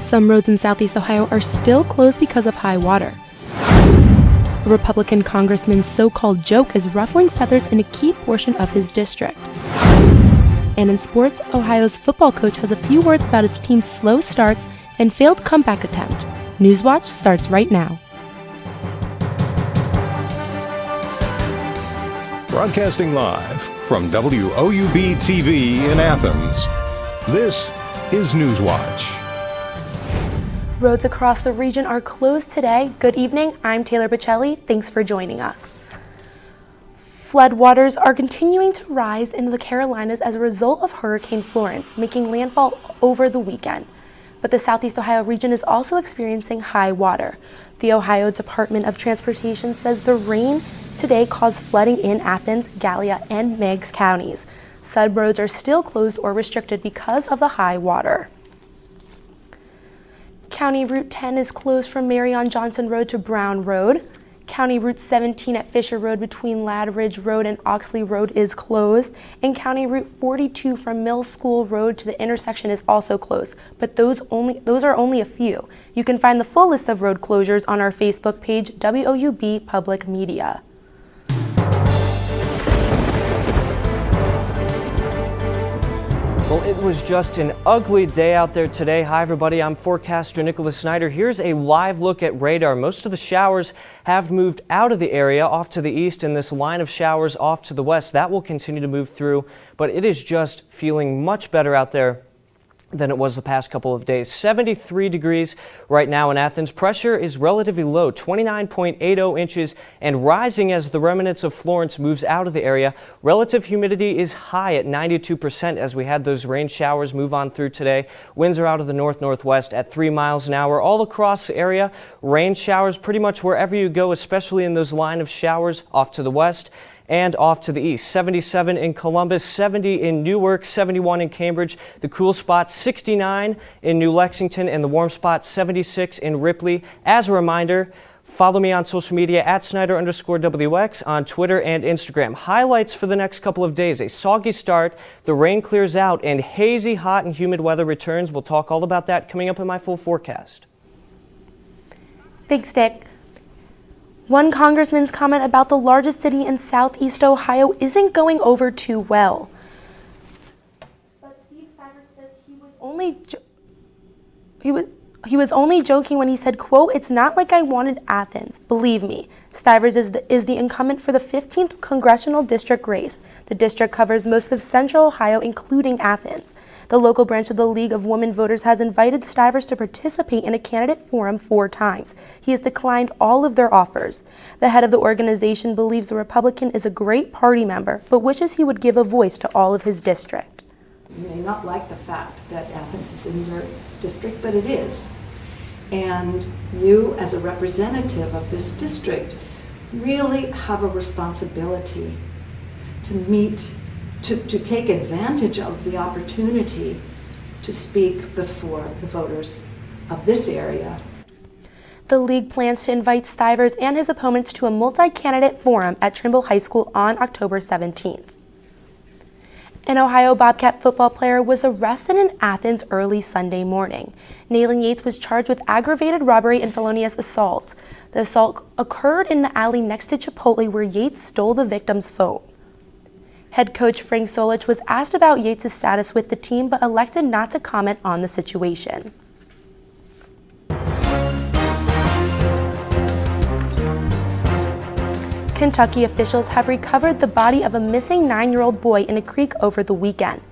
Some roads in southeast Ohio are still closed because of high water. A Republican congressman's so-called joke is ruffling feathers in a key portion of his district. And in sports, Ohio's football coach has a few words about his team's slow starts and failed comeback attempt. Newswatch starts right now. Broadcasting live from WOUB TV in Athens, this is Newswatch. Roads across the region are closed today. Good evening, I'm Taylor Bocelli. Thanks for joining us. Floodwaters are continuing to rise into the Carolinas as a result of Hurricane Florence, making landfall over the weekend. But the Southeast Ohio region is also experiencing high water. The Ohio Department of Transportation says the rain today caused flooding in Athens, Gallia, and Meigs counties. Some roads are still closed or restricted because of the high water. County Route 10 is closed from Marion Johnson Road to Brown Road. County Route 17 at Fisher Road between Ladd Ridge Road and Oxley Road is closed, and County Route 42 from Mill School Road to the intersection is also closed, but those are only a few. You can find the full list of road closures on our Facebook page, WOUB Public Media. Well, it was just an ugly day out there today. Hi, everybody. I'm forecaster Nicholas Snyder. Here's a live look at radar. Most of the showers have moved out of the area off to the east, and this line of showers off to the west, that will continue to move through. But it is just feeling much better out there than it was the past couple of days. 73 degrees right now in Athens. Pressure is relatively low, 29.80 inches, and rising as the remnants of Florence moves out of the area. Relative humidity is high at 92% as we had those rain showers move on through today. Winds are out of the north-northwest at 3 miles an hour. All across the area, rain showers pretty much wherever you go, especially in those line of showers off to the west and off to the east. 77 in Columbus, 70 in Newark, 71 in Cambridge, the cool spot 69 in New Lexington, and the warm spot 76 in Ripley. As a reminder, follow me on social media at Snyder_WX on Twitter and Instagram. Highlights for the next couple of days: a soggy start, the rain clears out, and hazy, hot, and humid weather returns. We'll talk all about that coming up in my full forecast. Thanks, Dick. One congressman's comment about the largest city in southeast Ohio isn't going over too well. But Steve Stivers says he was only joking when he said, quote, "It's not like I wanted Athens. Believe me." Stivers is the incumbent for the 15th congressional district race. The district covers most of central Ohio, including Athens. The local branch of the League of Women Voters has invited Stivers to participate in a candidate forum 4 times. He has declined all of their offers. The head of the organization believes the Republican is a great party member, but wishes he would give a voice to all of his district. You may not like the fact that Athens is in your district, but it is. And you, as a representative of this district, really have a responsibility to take advantage of the opportunity to speak before the voters of this area. The league plans to invite Stivers and his opponents to a multi-candidate forum at Trimble High School on October 17th. An Ohio Bobcat football player was arrested in Athens early Sunday morning. Nayland Yates was charged with aggravated robbery and felonious assault. The assault occurred in the alley next to Chipotle, where Yates stole the victim's phone. Head coach Frank Solich was asked about Yates' status with the team, but elected not to comment on the situation. Kentucky officials have recovered the body of a missing 9-year-old boy in a creek over the weekend.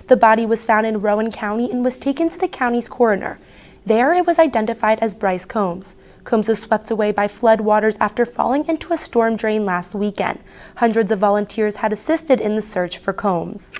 The body was found in Rowan County and was taken to the county's coroner. There it was identified as Bryce Combs. Combs was swept away by flood waters after falling into a storm drain last weekend. Hundreds of volunteers had assisted in the search for Combs.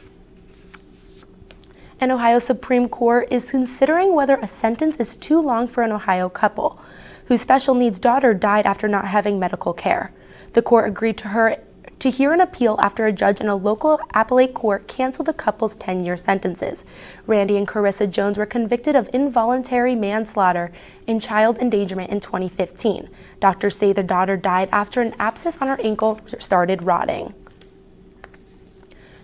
An Ohio Supreme Court is considering whether a sentence is too long for an Ohio couple whose special needs daughter died after not having medical care. The court agreed to hear an appeal after a judge in a local appellate court canceled the couple's 10-year sentences. Randy and Carissa Jones were convicted of involuntary manslaughter and child endangerment in 2015. Doctors say the daughter died after an abscess on her ankle started rotting.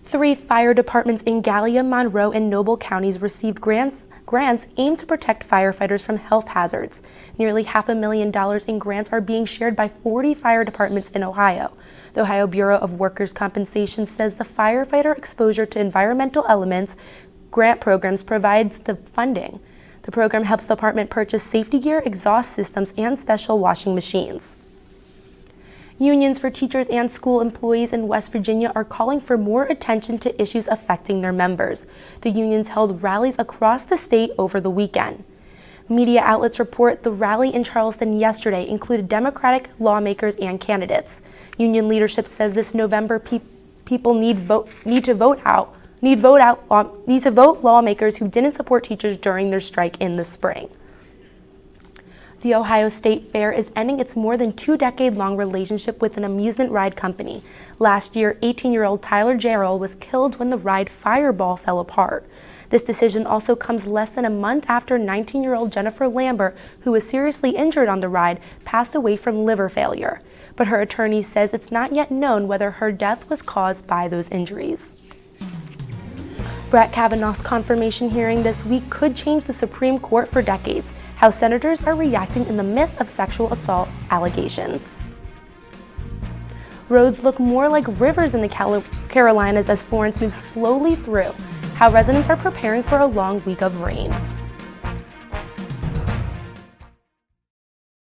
3 fire departments in Gallia, Monroe, and Noble counties received grants grants aim to protect firefighters from health hazards. Nearly $500,000 in grants are being shared by 40 fire departments in Ohio. The Ohio Bureau of Workers' Compensation says the firefighter exposure to environmental elements grant programs provides the funding. The program helps the department purchase safety gear, exhaust systems, and special washing machines. Unions for teachers and school employees in West Virginia are calling for more attention to issues affecting their members. The unions held rallies across the state over the weekend. Media outlets report the rally in Charleston yesterday included Democratic lawmakers and candidates. Union leadership says this November people need to vote lawmakers who didn't support teachers during their strike in the spring. The Ohio State Fair is ending its more than 2-decade-long relationship with an amusement ride company. Last year, 18-year-old Tyler Jarrell was killed when the ride Fireball fell apart. This decision also comes less than a month after 19-year-old Jennifer Lambert, who was seriously injured on the ride, passed away from liver failure. But her attorney says it's not yet known whether her death was caused by those injuries. Brett Kavanaugh's confirmation hearing this week could change the Supreme Court for decades. How senators are reacting in the midst of sexual assault allegations. Roads look more like rivers in the Carolinas as Florence moves slowly through. How residents are preparing for a long week of rain.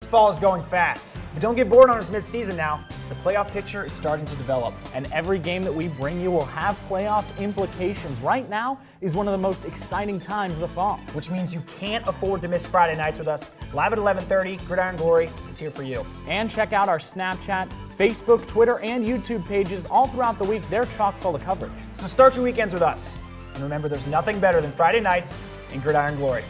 Fall is going fast, but don't get bored on us mid-season now. The playoff picture is starting to develop, and every game that we bring you will have playoff implications. Right now is one of the most exciting times of the fall, which means you can't afford to miss Friday nights with us. Live at 11:30, Gridiron Glory is here for you. And check out our Snapchat, Facebook, Twitter, and YouTube pages all throughout the week. They're chock full of coverage. So start your weekends with us. And remember, there's nothing better than Friday nights in Gridiron Glory.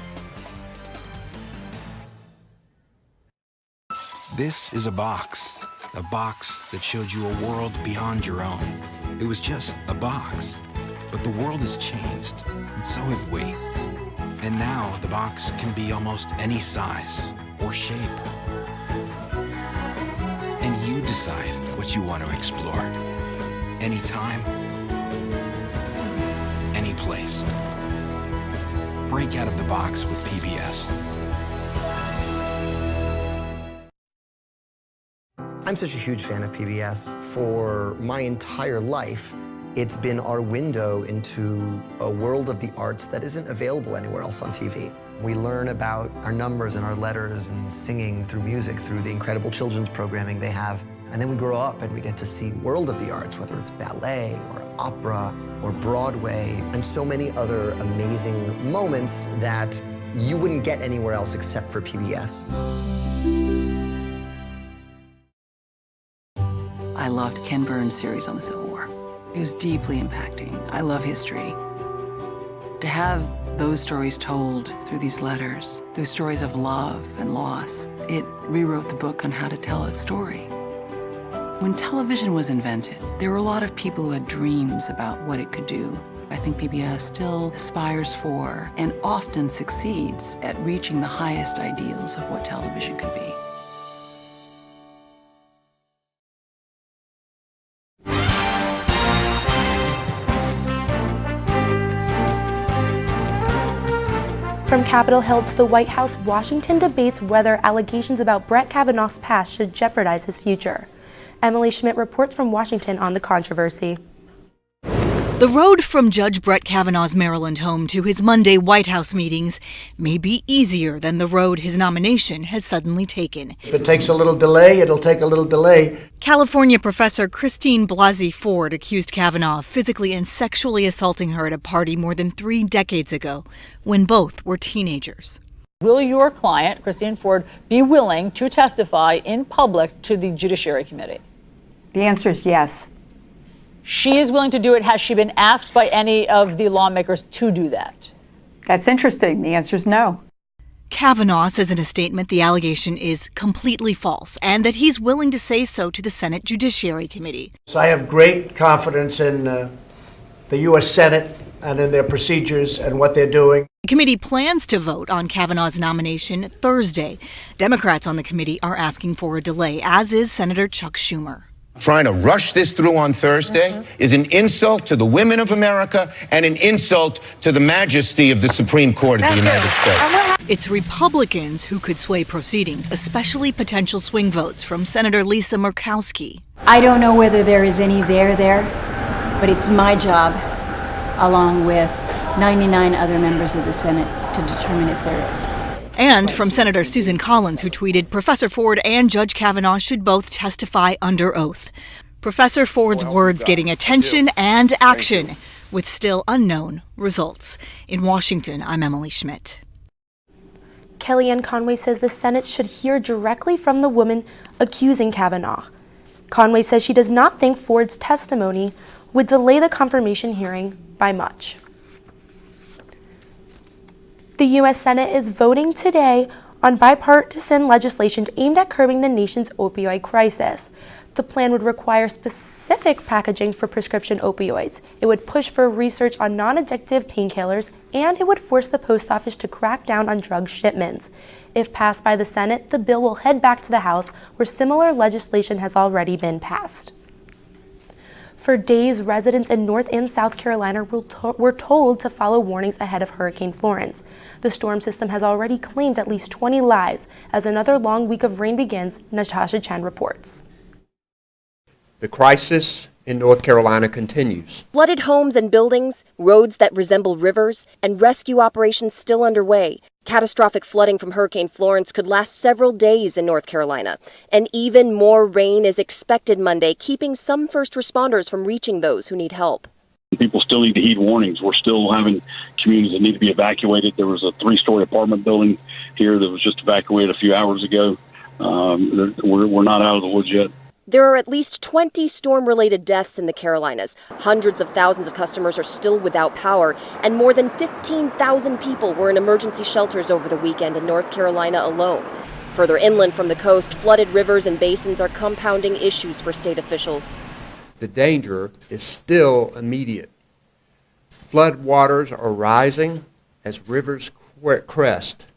This is a box that showed you a world beyond your own. It was just a box, but the world has changed, and so have we. And now the box can be almost any size or shape. And you decide what you want to explore. Anytime, any place. Break out of the box with PBS. I'm such a huge fan of PBS. For my entire life, it's been our window into a world of the arts that isn't available anywhere else on TV. We learn about our numbers and our letters and singing through music, through the incredible children's programming they have. And then we grow up and we get to see the world of the arts, whether it's ballet or opera or Broadway, and so many other amazing moments that you wouldn't get anywhere else except for PBS. I loved Ken Burns' series on the Civil War. It was deeply impacting. I love history. To have those stories told through these letters, through stories of love and loss, it rewrote the book on how to tell a story. When television was invented, there were a lot of people who had dreams about what it could do. I think PBS still aspires for and often succeeds at reaching the highest ideals of what television could be. From Capitol Hill to the White House, Washington debates whether allegations about Brett Kavanaugh's past should jeopardize his future. Emily Schmidt reports from Washington on the controversy. The road from Judge Brett Kavanaugh's Maryland home to his Monday White House meetings may be easier than the road his nomination has suddenly taken. If it takes a little delay, it'll take a little delay. California professor Christine Blasey Ford accused Kavanaugh of physically and sexually assaulting her at a party more than 3 decades ago, when both were teenagers. Will your client, Christine Ford, be willing to testify in public to the Judiciary Committee? The answer is yes. She is willing to do it. Has she been asked by any of the lawmakers to do that? That's interesting. The answer is no. Kavanaugh says in a statement the allegation is completely false and that he's willing to say so to the Senate Judiciary Committee. So I have great confidence in the U.S. Senate and in their procedures and what they're doing. The committee plans to vote on Kavanaugh's nomination Thursday. Democrats on the committee are asking for a delay, as is Senator Chuck Schumer. Trying to rush this through on Thursday is an insult to the women of America and an insult to the majesty of the Supreme Court of the United States. It's Republicans who could sway proceedings, especially potential swing votes from Senator Lisa Murkowski. I don't know whether there is any there, but it's my job, along with 99 other members of the Senate, to determine if there is. And from Senator Susan Collins, who tweeted, Professor Ford and Judge Kavanaugh should both testify under oath. Professor Ford's words getting attention and action, with still unknown results. In Washington, I'm Emily Schmidt. Kellyanne Conway says the Senate should hear directly from the woman accusing Kavanaugh. Conway says she does not think Ford's testimony would delay the confirmation hearing by much. The U.S. Senate is voting today on bipartisan legislation aimed at curbing the nation's opioid crisis. The plan would require specific packaging for prescription opioids. It would push for research on non-addictive painkillers, and it would force the post office to crack down on drug shipments. If passed by the Senate, the bill will head back to the House, where similar legislation has already been passed. For days, residents in North and South Carolina were told to follow warnings ahead of Hurricane Florence. The storm system has already claimed at least 20 lives. As another long week of rain begins, Natasha Chen reports. The crisis in North Carolina continues. Flooded homes and buildings, roads that resemble rivers, and rescue operations still underway. Catastrophic flooding from Hurricane Florence could last several days in North Carolina. And even more rain is expected Monday, keeping some first responders from reaching those who need help. People still need to heed warnings. We're still having communities that need to be evacuated. There was a 3-story apartment building here that was just evacuated a few hours ago. We're not out of the woods yet. There are at least 20 storm-related deaths in the Carolinas. Hundreds of thousands of customers are still without power, and more than 15,000 people were in emergency shelters over the weekend in North Carolina alone. Further inland from the coast, flooded rivers and basins are compounding issues for state officials. The danger is still immediate. Flood waters are rising as rivers crest,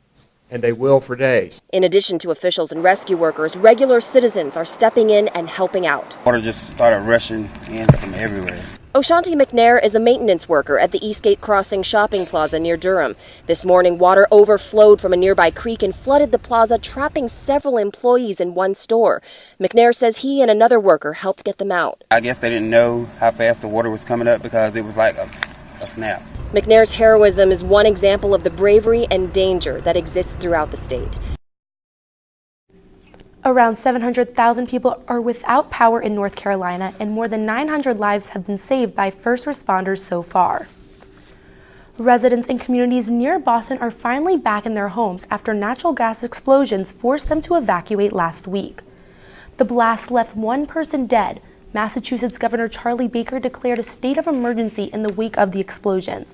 and they will for days. In addition to officials and rescue workers, regular citizens are stepping in and helping out. Water just started rushing in from everywhere. O'Shanti McNair is a maintenance worker at the Eastgate Crossing shopping plaza near Durham. This morning, water overflowed from a nearby creek and flooded the plaza, trapping several employees in one store. McNair says he and another worker helped get them out. I guess they didn't know how fast the water was coming up because it was like a snap. McNair's heroism is one example of the bravery and danger that exists throughout the state. Around 700,000 people are without power in North Carolina, and more than 900 lives have been saved by first responders so far. Residents in communities near Boston are finally back in their homes after natural gas explosions forced them to evacuate last week. The blast left one person dead. Massachusetts Governor Charlie Baker declared a state of emergency in the wake of the explosions.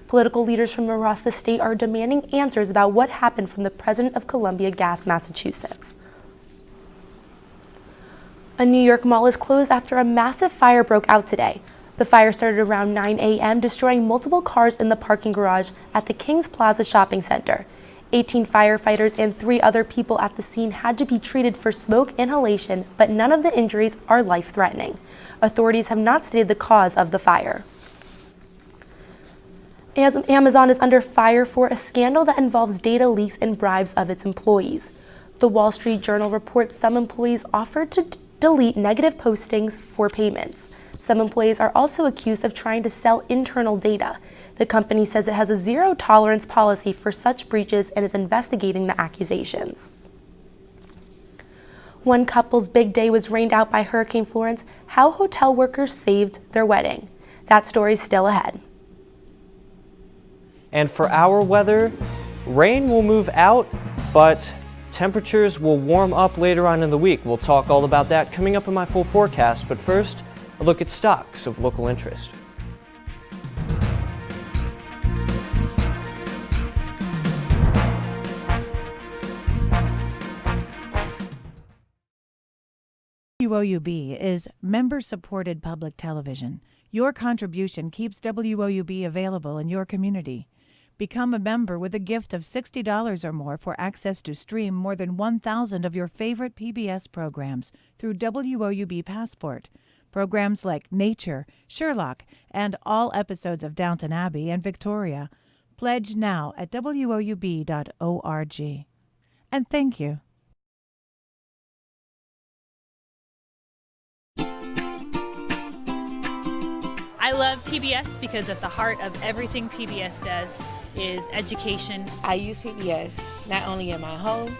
Political leaders from across the state are demanding answers about what happened from the president of Columbia Gas, Massachusetts. A New York mall is closed after a massive fire broke out today. The fire started around 9 a.m., destroying multiple cars in the parking garage at the Kings Plaza shopping center. 18 firefighters and 3 other people at the scene had to be treated for smoke inhalation, but none of the injuries are life-threatening. Authorities have not stated the cause of the fire. Amazon is under fire for a scandal that involves data leaks and bribes of its employees. The Wall Street Journal reports some employees offered to delete negative postings for payments. Some employees are also accused of trying to sell internal data. The company says it has a zero-tolerance policy for such breaches and is investigating the accusations. One couple's big day was rained out by Hurricane Florence. How hotel workers saved their wedding. That story's still ahead. And for our weather, rain will move out, but temperatures will warm up later on in the week. We'll talk all about that coming up in my full forecast, but first, a look at stocks of local interest. WOUB is member-supported public television. Your contribution keeps WOUB available in your community. Become a member with a gift of $60 or more for access to stream more than 1,000 of your favorite PBS programs through WOUB Passport. Programs like Nature, Sherlock, and all episodes of Downton Abbey and Victoria. Pledge now at woub.org. And thank you. I love PBS because at the heart of everything PBS does is education. I use PBS not only in my home,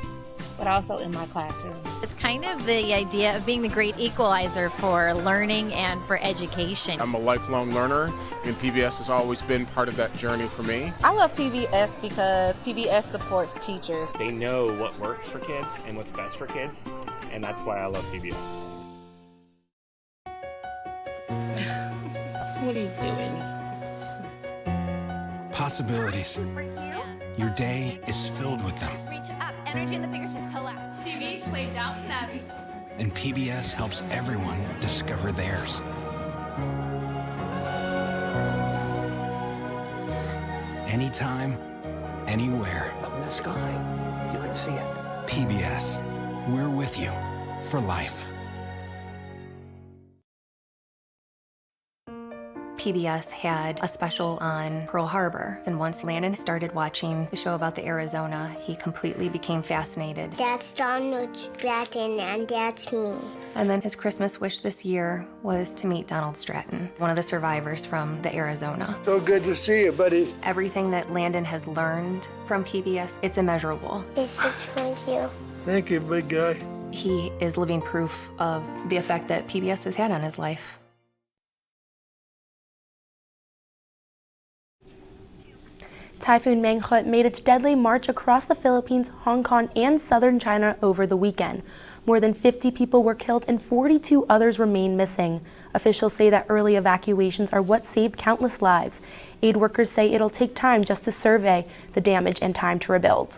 but also in my classroom. It's kind of the idea of being the great equalizer for learning and for education. I'm a lifelong learner, and PBS has always been part of that journey for me. I love PBS because PBS supports teachers. They know what works for kids and what's best for kids, and that's why I love PBS. What are you doing? Possibilities. Your day is filled with them. Reach up, energy in the fingertips, collapse. TV, play Downton Abbey. And PBS helps everyone discover theirs. Anytime, anywhere. Up in the sky, you can see it. PBS, we're with you for life. PBS had a special on Pearl Harbor, and once Landon started watching the show about the Arizona, he completely became fascinated. That's Donald Stratton, and that's me. And then his Christmas wish this year was to meet Donald Stratton, one of the survivors from the Arizona. So good to see you, buddy. Everything that Landon has learned from PBS, it's immeasurable. This is for you. Thank you, big guy. He is living proof of the effect that PBS has had on his life. Typhoon Mangkhut made its deadly march across the Philippines, Hong Kong, and southern China over the weekend. More than 50 people were killed and 42 others remain missing. Officials say that early evacuations are what saved countless lives. Aid workers say it'll take time just to survey the damage and time to rebuild.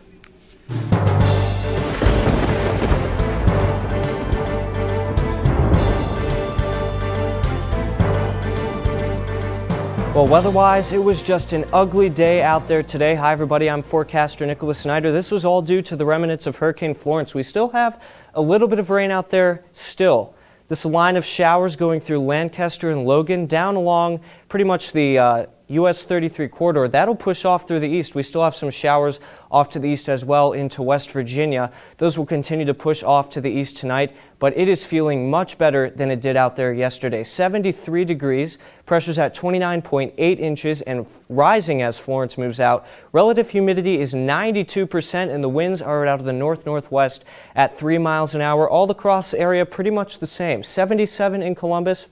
Well, weather-wise, it was just an ugly day out there today. Hi, everybody. I'm forecaster Nicholas Snyder. This was all due to the remnants of Hurricane Florence. We still have a little bit of rain out there still. This line of showers going through Lancaster and Logan down along pretty much the US 33 corridor. That'll push off through the east. We still have some showers off to the east as well into West Virginia. Those will continue to push off to the east tonight, but it is feeling much better than it did out there yesterday. 73 degrees, pressure's at 29.8 inches and rising as Florence moves out. Relative humidity is 92% and the winds are out of the north-northwest at 3 miles an hour. All across the area pretty much the same. 77 in Columbus,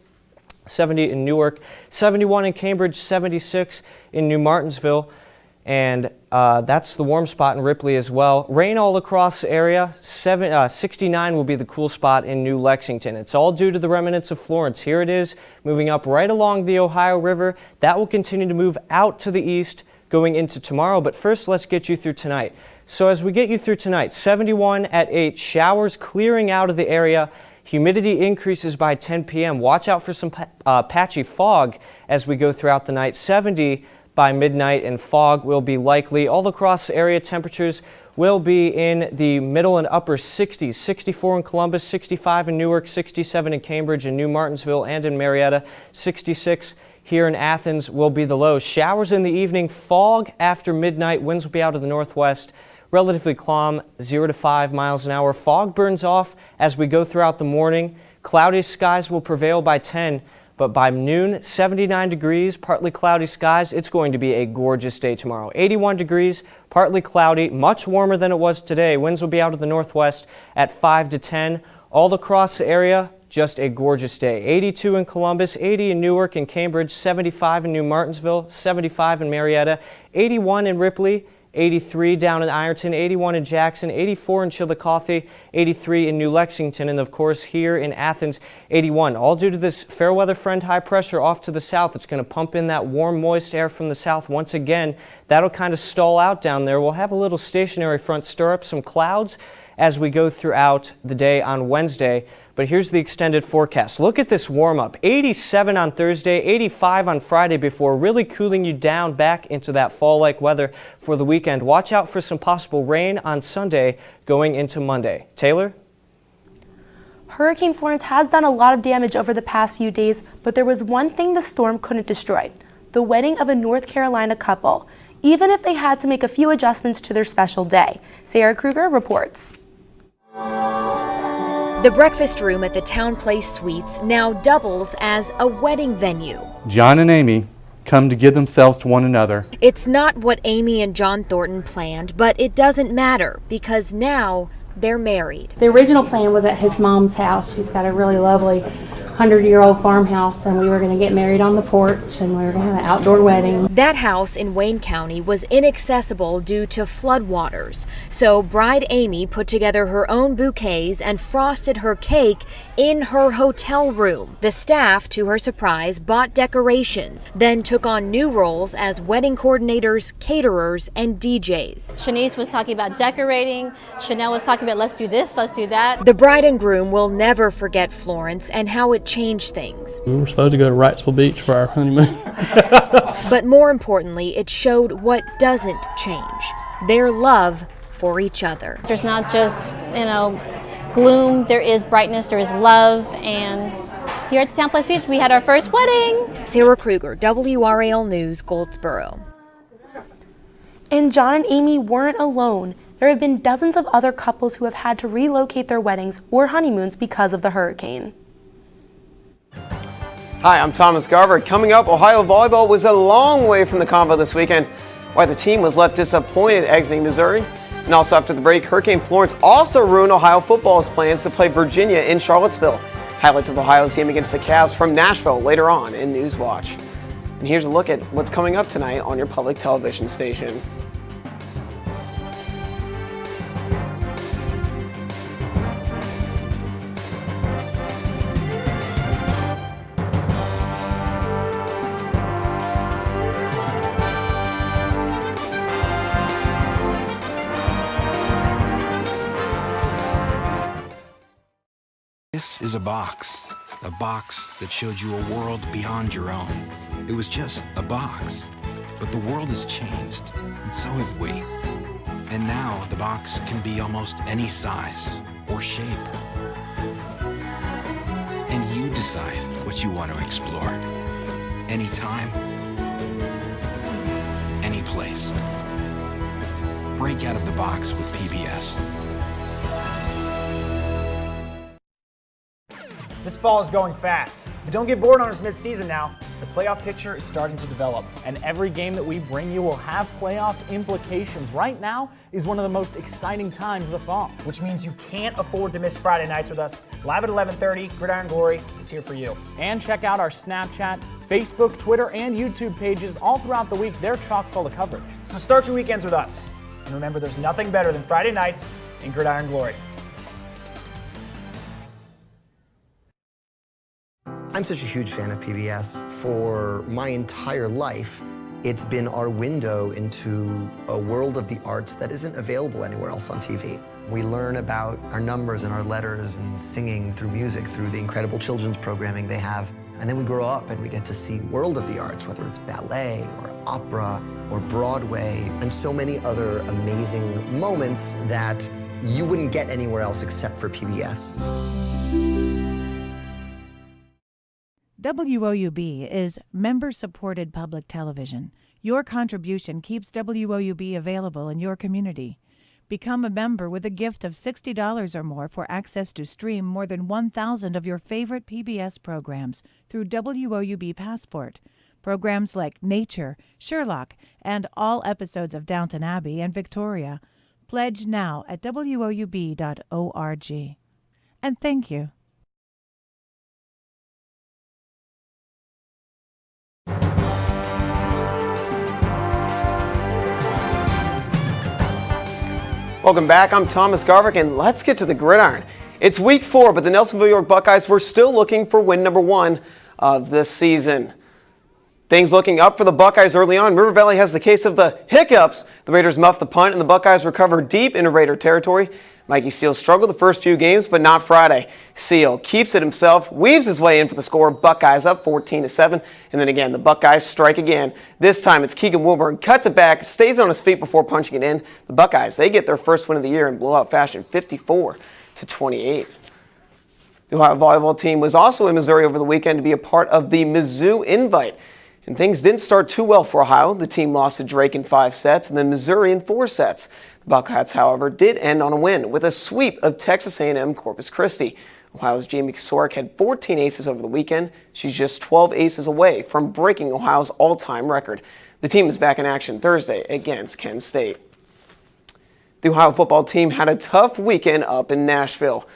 70 in Newark, 71 in Cambridge, 76 in New Martinsville, and that's the warm spot in Ripley as well. Rain all across the area. 69 will be the cool spot in New Lexington. It's all due to the remnants of Florence. Here it is, moving up right along the Ohio River. That will continue to move out to the east going into tomorrow, but first let's get you through tonight. So as we get you through tonight, 71 at 8, showers clearing out of the area. Humidity increases by 10 p.m. Watch out for some patchy fog as we go throughout the night. 70 by midnight, and fog will be likely. All across the area, temperatures will be in the middle and upper 60s. 64 in Columbus, 65 in Newark, 67 in Cambridge and New Martinsville and in Marietta. 66 here in Athens will be the low. Showers in the evening, fog after midnight. Winds will be out of the northwest. Relatively calm, 0 to 5 miles an hour. Fog burns off as we go throughout the morning. Cloudy skies will prevail by 10, but by noon, 79 degrees, partly cloudy skies. It's going to be a gorgeous day tomorrow. 81 degrees, partly cloudy, much warmer than it was today. Winds will be out of the northwest at 5 to 10. All across the area, just a gorgeous day. 82 in Columbus, 80 in Newark and Cambridge, 75 in New Martinsville, 75 in Marietta, 81 in Ripley, 83 down in Ironton, 81 in Jackson, 84 in Chillicothe, 83 in New Lexington, and of course here in Athens, 81. All due to this fair weather front high pressure off to the south. It's going to pump in that warm, moist air from the south. Once again, that'll kind of stall out down there. We'll have a little stationary front stir up some clouds as we go throughout the day on Wednesday. But here's the extended forecast. Look at this warm-up. 87 on Thursday, 85 on Friday before really cooling you down back into that fall-like weather for the weekend. Watch out for some possible rain on Sunday going into Monday. Taylor? Hurricane Florence has done a lot of damage over the past few days, but there was one thing the storm couldn't destroy: the wedding of a North Carolina couple, even if they had to make a few adjustments to their special day. Sarah Kruger reports. The breakfast room at the Town Place Suites now doubles as a wedding venue. John and Amy come to give themselves to one another. It's not what Amy and John Thornton planned, but it doesn't matter because now they're married. The original plan was at his mom's house. She's got a really lovely 100-year-old farmhouse, and we were going to get married on the porch, and we were going to have an outdoor wedding. That house in Wayne County was inaccessible due to floodwaters, so bride Amy put together her own bouquets and frosted her cake in her hotel room. The staff, to her surprise, bought decorations, then took on new roles as wedding coordinators, caterers, and DJs. Shanice was talking about decorating. Chanel was talking about let's do this, let's do that. The bride and groom will never forget Florence and how it changed things. We were supposed to go to Wrightsville Beach for our honeymoon. But more importantly, it showed what doesn't change: their love for each other. There's not just, gloom, there is brightness, there is love, and here at the Town Place Suites, we had our first wedding. Sarah Kruger, WRAL News, Goldsboro. And John and Amy weren't alone. There have been dozens of other couples who have had to relocate their weddings or honeymoons because of the hurricane. Hi, I'm Thomas Garver. Coming up, Ohio volleyball was a long way from the combo this weekend, why the team was left disappointed exiting Missouri. And also after the break, Hurricane Florence also ruined Ohio football's plans to play Virginia in Charlottesville. Highlights of Ohio's game against the Cavs from Nashville later on in Newswatch. And here's a look at what's coming up tonight on your public television station. This is a box that showed you a world beyond your own. It was just a box, but the world has changed, and so have we. And now the box can be almost any size or shape. And you decide what you want to explore. Anytime, any place. Break out of the box with PBS. This fall is going fast, but don't get bored on us mid-season now. The playoff picture is starting to develop, and every game that we bring you will have playoff implications. Right now is one of the most exciting times of the fall. Which means you can't afford to miss Friday nights with us. Live at 11:30, Gridiron Glory is here for you. And check out our Snapchat, Facebook, Twitter, and YouTube pages all throughout the week. They're chock full of coverage. So start your weekends with us. And remember, there's nothing better than Friday nights in Gridiron Glory. I'm such a huge fan of PBS. For my entire life, it's been our window into a world of the arts that isn't available anywhere else on TV. We learn about our numbers and our letters and singing through music, through the incredible children's programming they have. And then we grow up and we get to see the world of the arts, whether it's ballet or opera or Broadway, and so many other amazing moments that you wouldn't get anywhere else except for PBS. WOUB is member-supported public television. Your contribution keeps WOUB available in your community. Become a member with a gift of $60 or more for access to stream more than 1,000 of your favorite PBS programs through WOUB Passport. Programs like Nature, Sherlock, and all episodes of Downton Abbey and Victoria. Pledge now at WOUB.org. And thank you. Welcome back, I'm Thomas Garvick, and let's get to the gridiron. It's week 4, but the Nelsonville York Buckeyes were still looking for win number 1 of this season. Things looking up for the Buckeyes early on. River Valley has the case of the hiccups. The Raiders muffed the punt, and the Buckeyes recovered deep into Raider territory. Mikey Steele struggled the first few games, but not Friday. Steele keeps it himself, weaves his way in for the score. Buckeyes up 14-7. And then again, the Buckeyes strike again. This time it's Keegan Wilburn, cuts it back, stays on his feet before punching it in. The Buckeyes, they get their first win of the year in blowout fashion, 54-28. The Ohio volleyball team was also in Missouri over the weekend to be a part of the Mizzou Invite. And things didn't start too well for Ohio. The team lost to Drake in 5 sets and then Missouri in 4 sets. The Buckeyes, however, did end on a win with a sweep of Texas A&M Corpus Christi. Ohio's Jamie Kosorek had 14 aces over the weekend. She's just 12 aces away from breaking Ohio's all-time record. The team is back in action Thursday against Kent State. The Ohio football team had a tough weekend up in Nashville.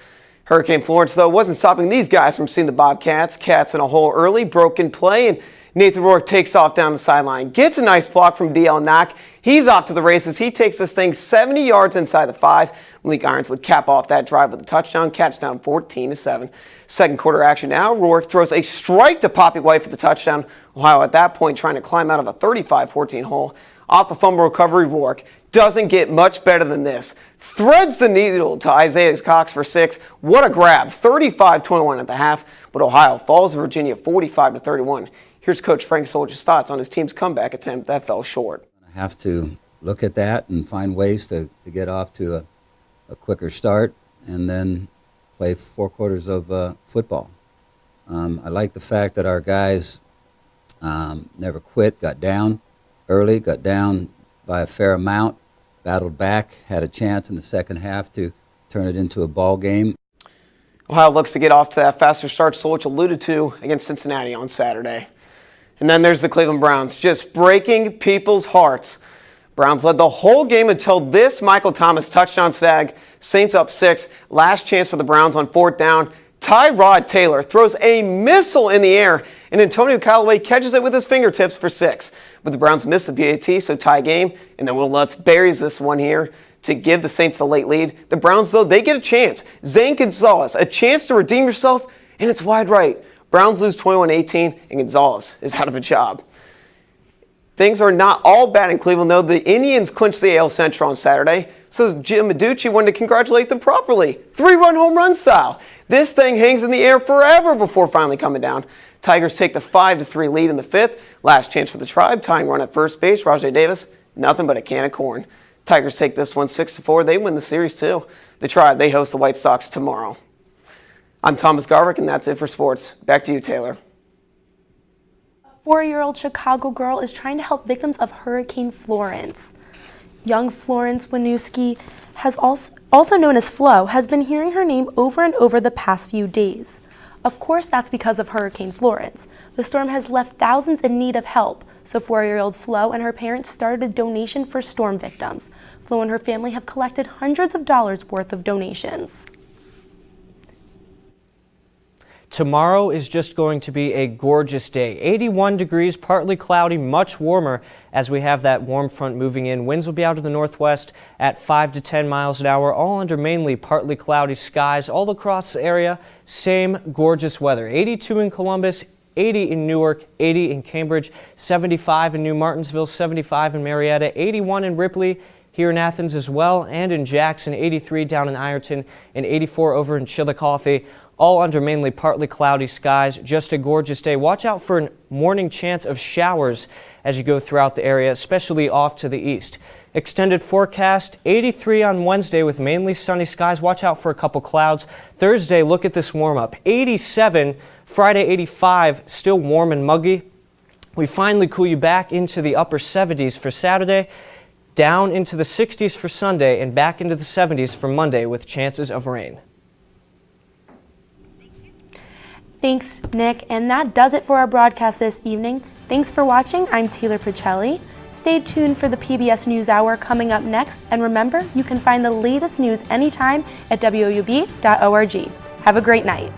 Hurricane Florence, though, wasn't stopping these guys from seeing the Bobcats. Cats in a hole early, broken play, and Nathan Rourke takes off down the sideline. Gets a nice block from D.L. Knock. He's off to the races. He takes this thing 70 yards inside the 5. Malik Irons would cap off that drive with a touchdown. Cats down 14-7. Second quarter action now. Rourke throws a strike to Poppy White for the touchdown. Ohio at that point trying to climb out of a 35-14 hole. Off a fumble recovery, Rourke doesn't get much better than this. Threads the needle to Isaiah Cox for 6. What a grab. 35-21 at the half. But Ohio falls to Virginia 45-31. Here's Coach Frank Soldier's thoughts on his team's comeback attempt that fell short. I have to look at that and find ways to get off to a quicker start and then play 4 quarters of football. I like the fact that our guys never quit, got down early, got down by a fair amount, battled back, had a chance in the second half to turn it into a ball game. Ohio looks to get off to that faster start Solich alluded to against Cincinnati on Saturday. And then there's the Cleveland Browns, just breaking people's hearts. Browns led the whole game until this Michael Thomas touchdown snag. Saints up 6. Last chance for the Browns on 4th down. Tyrod Taylor throws a missile in the air, and Antonio Callaway catches it with his fingertips for 6. But the Browns missed the PAT, so tie game. And then Will Lutz buries this one here to give the Saints the late lead. The Browns, though, they get a chance. Zane Gonzalez, a chance to redeem yourself, and it's wide right. Browns lose 21-18, and Gonzalez is out of a job. Things are not all bad in Cleveland, though. The Indians clinched the AL Central on Saturday, so Jim Medici wanted to congratulate them properly. 3-run home run style. This thing hangs in the air forever before finally coming down. Tigers take the 5-3 lead in the 5th. Last chance for the Tribe. Tying run at first base. Rajai Davis, nothing but a can of corn. Tigers take this one 6-4. They win the series, too. The Tribe, they host the White Sox tomorrow. I'm Thomas Garvick, and that's it for sports. Back to you, Taylor. A 4-year-old Chicago girl is trying to help victims of Hurricane Florence. Young Florence Winooski, also known as Flo, has been hearing her name over and over the past few days. Of course, that's because of Hurricane Florence. The storm has left thousands in need of help, so 4-year-old Flo and her parents started a donation for storm victims. Flo and her family have collected hundreds of dollars worth of donations. Tomorrow is just going to be a gorgeous day. 81 degrees, partly cloudy, much warmer as we have that warm front moving in. Winds will be out of the northwest at 5 to 10 miles an hour, all under mainly partly cloudy skies all across the area. Same gorgeous weather. 82 in Columbus, 80 in Newark, 80 in Cambridge, 75 in New Martinsville, 75 in Marietta, 81 in Ripley, here in Athens as well, and in Jackson, 83 down in Ironton, and 84 over in Chillicothe. All under mainly partly cloudy skies. Just a gorgeous day. Watch out for a morning chance of showers as you go throughout the area, especially off to the east. Extended forecast, 83 on Wednesday with mainly sunny skies. Watch out for a couple clouds. Thursday, look at this warm up. 87, Friday 85, still warm and muggy. We finally cool you back into the upper 70s for Saturday, down into the 60s for Sunday, and back into the 70s for Monday with chances of rain. Thanks, Nick, and that does it for our broadcast this evening. Thanks for watching. I'm Taylor Pacelli. Stay tuned for the PBS NewsHour coming up next, and remember, you can find the latest news anytime at WOUB.org. Have a great night.